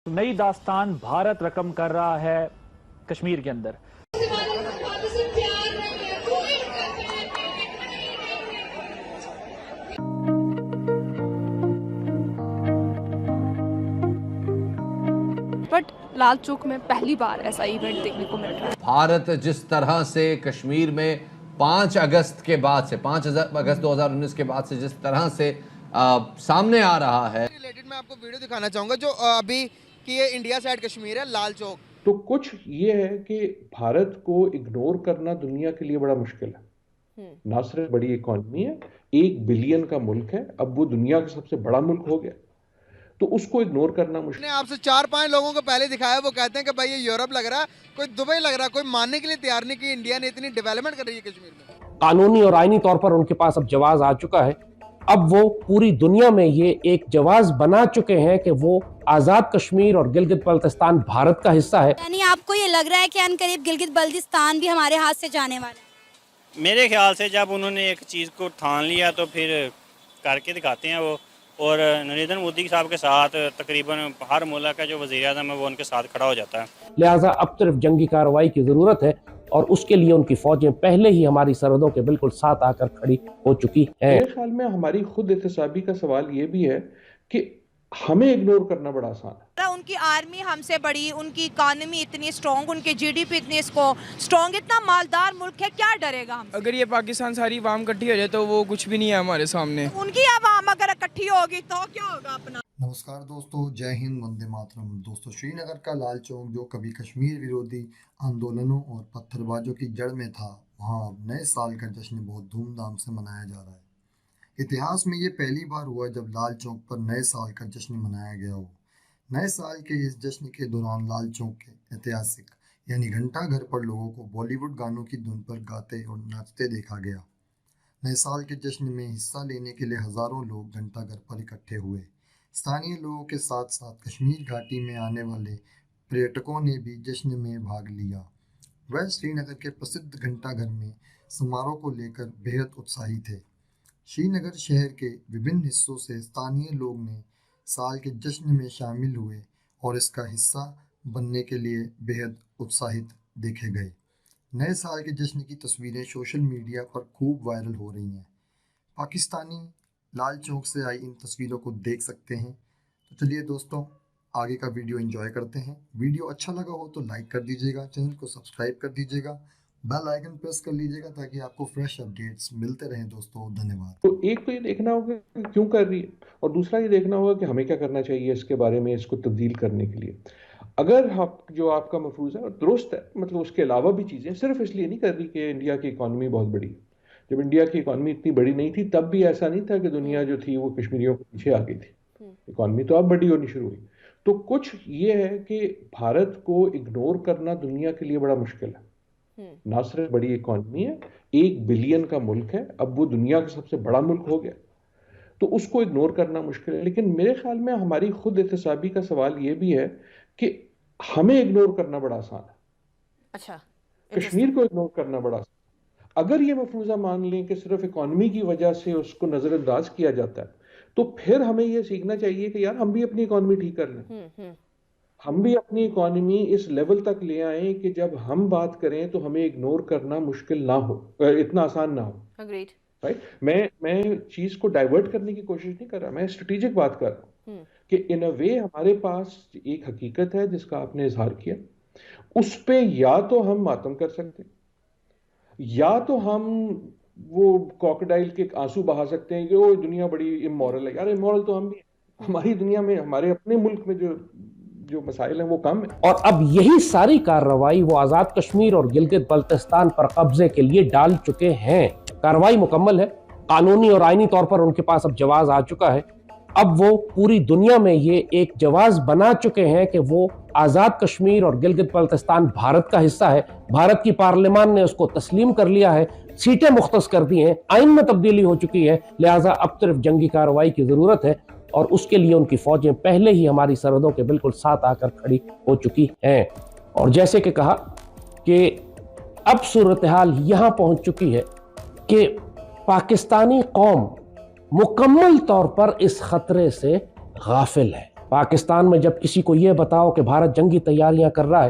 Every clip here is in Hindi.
नई दास्तान भारत रकम कर रहा है कश्मीर के अंदर। बट लाल चौक में पहली बार ऐसा इवेंट देखने को मिल रहा है। भारत जिस तरह से कश्मीर में 5 अगस्त के बाद से 5 अगस्त 2019 के बाद से जिस तरह से सामने आ रहा है, रिलेटेड मैं आपको वीडियो दिखाना चाहूंगा जो अभी कि ये इंडिया साइड कश्मीर है, लाल चौक। तो कुछ ये है कि भारत को इग्नोर करना दुनिया के लिए बड़ा मुश्किल है। ना सिर्फ बड़ी इकॉनमी है, 1 बिलियन का मुल्क है, अब वो दुनिया का सबसे बड़ा मुल्क हो गया, तो उसको इग्नोर करना मुश्किल। आपसे 4-5 लोगों को पहले दिखाया, वो कहते हैं कि भाई ये यूरोप लग रहा है, कोई दुबई लग रहा है, कोई मानने के लिए तैयार नहीं कि इंडिया ने इतनी डेवलपमेंट कर रही है कश्मीर में। कानूनी और आईनी तौर पर उनके पास अब जवाब आ चुका है। अब वो पूरी दुनिया में ये एक जवाब बना चुके हैं कि वो आजाद कश्मीर और गिलगित बल्तिस्तान भारत का हिस्सा है। यानी आपको ये लग रहा है कि अनकरीब गिलगित बल्तिस्तान भी हमारे हाथ से जाने वाला है? मेरे ख्याल से जब उन्होंने एक चीज़ को ठान लिया तो फिर करके दिखाते हैं वो। और नरेंद्र मोदी साहब के साथ तकरीबन हर मुल्क का जो वज़ीर आज़म है वो उनके साथ खड़ा हो जाता है। लिहाजा अब सिर्फ जंगी कार्रवाई की जरूरत है और उसके लिए उनकी फौजें पहले ही हमारी सरहदों के बिल्कुल साथ आकर खड़ी हो चुकी हैं। मेरे ख्याल में हमारी खुद एहतसाबी का सवाल ये भी है कि हमें इग्नोर करना बड़ा आसान है। उनकी आर्मी हमसे बड़ी, उनकी इकोनॉमी इतनी स्ट्रॉन्ग, उनके जीडीपी इतनी स्ट्रॉन्ग, इतना मालदार मुल्क है, क्या डरेगा हमसे? अगर ये पाकिस्तान सारी आवाम इकट्ठी हो जाए तो वो कुछ भी नहीं है हमारे सामने। उनकी आवाम अगर इकट्ठी होगी तो क्या होगा अपना। नमस्कार दोस्तों, जय हिंद, वंदे मातरम। दोस्तों, श्रीनगर का लाल चौक जो कभी कश्मीर विरोधी आंदोलनों और पत्थरबाजों की जड़ में था, वहाँ अब नए साल का जश्न बहुत धूमधाम से मनाया जा रहा है। इतिहास में ये पहली बार हुआ जब लाल चौक पर नए साल का जश्न मनाया गया हो। नए साल के इस जश्न के दौरान लाल चौक के ऐतिहासिक यानी घंटा घर पर लोगों को बॉलीवुड गानों की धुन पर गाते और नाचते देखा गया। नए साल के जश्न में हिस्सा लेने के लिए हज़ारों लोग घंटा घर पर इकट्ठे हुए। स्थानीय लोगों के साथ साथ कश्मीर घाटी में आने वाले पर्यटकों ने भी जश्न में भाग लिया। वह श्रीनगर के प्रसिद्ध घंटाघर में समारोह को लेकर बेहद उत्साही थे। श्रीनगर शहर के विभिन्न हिस्सों से स्थानीय लोग ने साल के जश्न में शामिल हुए और इसका हिस्सा बनने के लिए बेहद उत्साहित देखे गए। नए साल के जश्न की तस्वीरें सोशल मीडिया पर खूब वायरल हो रही हैं। पाकिस्तानी लाल चौक से आई इन तस्वीरों को देख सकते हैं। तो चलिए दोस्तों, आगे का वीडियो एंजॉय करते हैं। वीडियो अच्छा लगा हो तो लाइक कर दीजिएगा, चैनल को सब्सक्राइब कर दीजिएगा, बेल आइकन प्रेस कर लीजिएगा ताकि आपको फ्रेश अपडेट्स मिलते रहें। दोस्तों धन्यवाद। तो एक तो ये देखना होगा कि क्यों कर रही है, और दूसरा ये देखना होगा कि हमें क्या करना चाहिए इसके बारे में, इसको तब्दील करने के लिए। अगर आप जो आपका मफरूज़ है और दुरुस्त है, मतलब उसके अलावा भी चीज़ें सिर्फ इसलिए नहीं कर रही कि इंडिया की इकॉनमी बहुत बड़ी है। जब इंडिया की इकॉनमी इतनी बड़ी नहीं थी तब भी ऐसा नहीं था कि दुनिया जो थी वो कश्मीरियों के पीछे आ गई थी। इकॉनमी तो अब बड़ी होनी शुरू हुई। तो कुछ ये है कि भारत को इग्नोर करना दुनिया के लिए बड़ा मुश्किल है। ना सिर्फ बड़ी इकॉनमी है, 1 बिलियन का मुल्क है, अब वो दुनिया का सबसे बड़ा मुल्क हो गया, तो उसको इग्नोर करना मुश्किल है। लेकिन मेरे ख्याल में हमारी खुद एहतसाबी का सवाल ये भी है कि हमें इग्नोर करना बड़ा आसान है। अच्छा, कश्मीर को इग्नोर करना बड़ा आसान। अगर ये मफरूज़ा मान लें कि सिर्फ इकॉनमी की वजह से उसको नज़रअंदाज किया जाता है, तो फिर हमें ये सीखना चाहिए कि यार हम भी अपनी इकॉनमी ठीक कर लें। हम भी अपनी इकॉनमी इस लेवल तक ले आए कि जब हम बात करें तो हमें इग्नोर करना मुश्किल ना हो, इतना आसान ना हो। अग्रीड। राइट। मैं चीज को डाइवर्ट करने की कोशिश नहीं कर रहा, मैं स्ट्रेटेजिक बात कर रहा हूँ कि इन अ वे हमारे पास एक हकीकत है जिसका आपने इजहार किया, उस पे या तो हम मातम कर सकते हैं या तो हम वो क्रोकोडाइल के आंसू बहा सकते हैं कि वो दुनिया बड़ी इमोरल है। यार इमोरल तो हम भी, हमारी दुनिया में, हमारे अपने मुल्क में जो मसाइल हैं वो कम है। और अब यही सारी कार्रवाई वो आजाद कश्मीर और गिलगित बल्तिस्तान पर कब्जे के लिए डाल चुके हैं। कार्रवाई मुकम्मल है, कानूनी और आईनी तौर पर उनके पास अब जवाब आ चुका है। अब वो पूरी दुनिया में ये एक जवाब बना चुके हैं कि वो आजाद कश्मीर और गिलगित बल्तिस्तान भारत का हिस्सा है। भारत की पार्लियामान ने उसको तस्लीम कर लिया है, सीटें मुख्तस कर दी हैं, आइन में तब्दीली हो चुकी है। लिहाजा अब सिर्फ जंगी कार्रवाई की जरूरत है और उसके लिए उनकी फौजें पहले ही हमारी सरहदों के बिल्कुल साथ आकर खड़ी हो चुकी हैं। और जैसे कि कहा कि अब सूरत हाल यहां पहुंच चुकी है कि पाकिस्तानी कौम मुकम्मल तौर पर इस खतरे से गाफिल है। पाकिस्तान में जब किसी को ये बताओ कि भारत जंगी तैयारियां कर रहा है,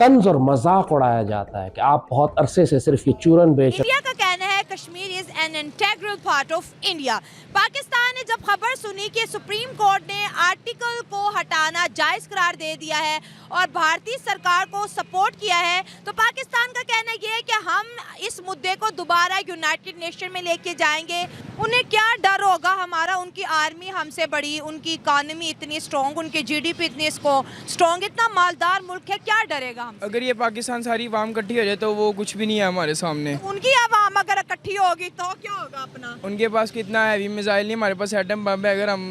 तंज और मजाक उड़ाया जाता है कि आप बहुत अरसे से सिर्फ ये चूरन बेच। इंडिया का कहना है Kashmir is an integral part of India. Pakistan ने जब खबर सुनी कि सुप्रीम कोर्ट ने आर्टिकल को हटाना जायज करार दे दिया है और भारतीय सरकार को सपोर्ट किया है, तो पाकिस्तान का कहना यह है कि हम इस मुद्दे को दोबारा यूनाइटेड नेशन में लेके जाएंगे। उन्हें क्या डर होगा हमारा, उनकी आर्मी हमसे बड़ी, उनकी इकानमी इतनी स्ट्रॉन्ग, उनके जीडीपी इतनी स्ट्रॉन्ग, इतना मालदार मुल्क है, क्या डरेगा हमसे? अगर ये पाकिस्तान सारी आवाम इकट्ठी हो जाए तो वो कुछ भी नहीं है हमारे सामने। उनकी आवाम अगर इकट्ठी होगी तो क्या होगा अपना? उनके पास कितना हैवी मिसाइल नहीं, हमारे पास एटम बम है, अगर हम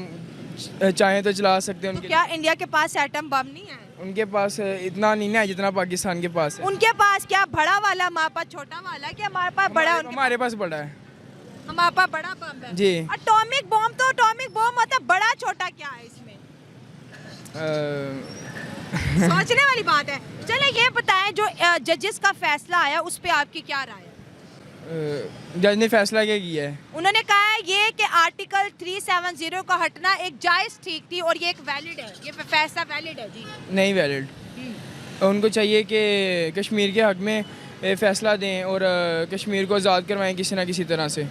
चाहें तो चला सकते हैं। तो क्या इंडिया के पास एटम बम नहीं है? उनके पास इतना नहीं है जितना पाकिस्तान के पास है। उनके पास क्या बड़ा वाला, हमारे पास छोटा वाला, क्या हमारे पास बड़ा? हमारे पास बड़ा है, हमारे पास बड़ा बम है जी। एटॉमिक बम, तो एटॉमिक बम होता है, बड़ा छोटा क्या है इसमें? सोचने वाली बात है। चले ये बताएं, जो जजेस का फैसला आया उस पे आपकी क्या राय है? जज ने फैसला क्या किया है? उन्होंने कहा है ये कि आर्टिकल 370 का हटना एक जायज ठीक थी और ये एक वैलिड है, ये फैसला वैलिड है जी। नहीं वैलिड। उनको चाहिए कि कश्मीर के हक में फैसला दें और कश्मीर को आज़ाद करवाएं किसी ना किसी तरह से।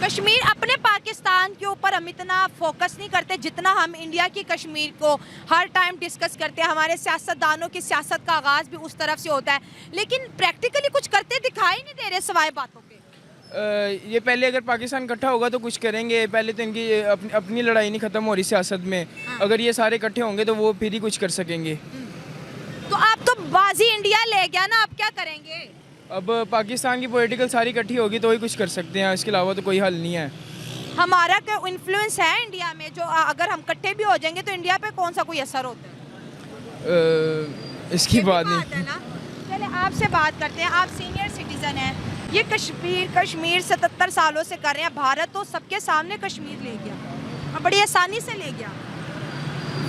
कश्मीर अपने पाकिस्तान के ऊपर हम इतना फोकस नहीं करते जितना हम इंडिया की कश्मीर को हर टाइम डिस्कस करते हैं। हमारे सियासतदानों की सियासत का आगाज़ भी उस तरफ से होता है, लेकिन प्रैक्टिकली कुछ करते दिखाई नहीं दे रहे सिवाय बातों के। ये पहले अगर पाकिस्तान इकट्ठा होगा तो कुछ करेंगे, पहले तो इनकी अपनी लड़ाई नहीं ख़त्म हो रही सियासत में। अगर ये सारे इकट्ठे होंगे तो वो फिर ही कुछ कर सकेंगे। तो आप तो बाजी इंडिया ले गया ना, आप क्या करेंगे? अब पाकिस्तान की पॉलिटिकल सारी इकट्ठी होगी तो ही कुछ कर सकते हैं, इसके अलावा तो कोई हल नहीं है। हमारा क्या इन्फ्लुएंस है इंडिया में, जो अगर हम इकट्ठे भी हो जाएंगे तो इंडिया पे कौन सा कोई असर होता है? इसकी बात नहीं है ना। चले आपसे बात करते हैं, आप सीनियर सिटीजन हैं। ये कश्मीर 77 सालों से कर रहे हैं, भारत तो सबके सामने कश्मीर ले गया और बड़ी आसानी से ले गया।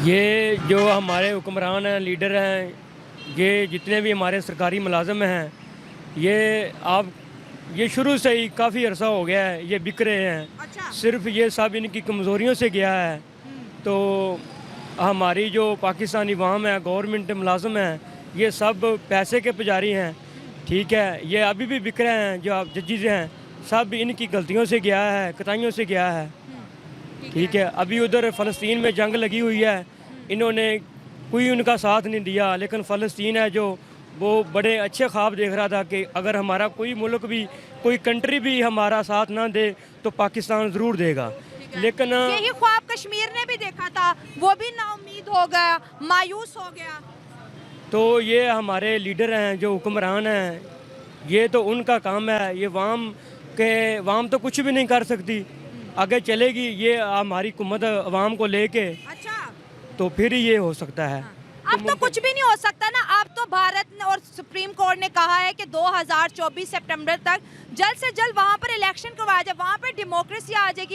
ये जो हमारे हुक्मरान हैं, लीडर हैं, ये जितने भी हमारे सरकारी मुलाजिम हैं, ये शुरू से ही काफ़ी अरसा हो गया है ये बिक रहे हैं। अच्छा। सिर्फ ये सब इनकी कमज़ोरियों से गया है। तो हमारी जो पाकिस्तानी अवाम है, गवर्नमेंट मुलाजिम हैं, ये सब पैसे के पुजारी हैं, ठीक है। ये अभी भी बिक रहे हैं, जो आप जजेस हैं, सब इनकी गलतियों से गया है, कताइयों से गया है, ठीक है। अभी उधर फ़लस्तीन में जंग लगी हुई है, इन्होंने कोई उनका साथ नहीं दिया, लेकिन फ़लस्तीन है जो वो बड़े अच्छे ख्वाब देख रहा था कि अगर हमारा कोई मुल्क भी, कोई कंट्री भी हमारा साथ ना दे तो पाकिस्तान ज़रूर देगा। लेकिन यही ख्वाब कश्मीर ने भी देखा था, वो भी नाउम्मीद हो गया, मायूस हो गया। तो ये हमारे लीडर हैं, जो हुक्मरान हैं, ये तो उनका काम है। ये वाम तो कुछ भी नहीं कर सकती, आगे चलेगी ये हमारी हुकूमत अवाम को लेके। अच्छा। तो फिर ये हो सकता है। अब तो कुछ भी नहीं हो सकता ना। अब तो भारत ने और सुप्रीम कोर्ट ने कहा है कि 2024 सितंबर तक जल्द से जल्द वहाँ पर इलेक्शन करवाया जाए, वहाँ पर डेमोक्रेसी आ जाएगी।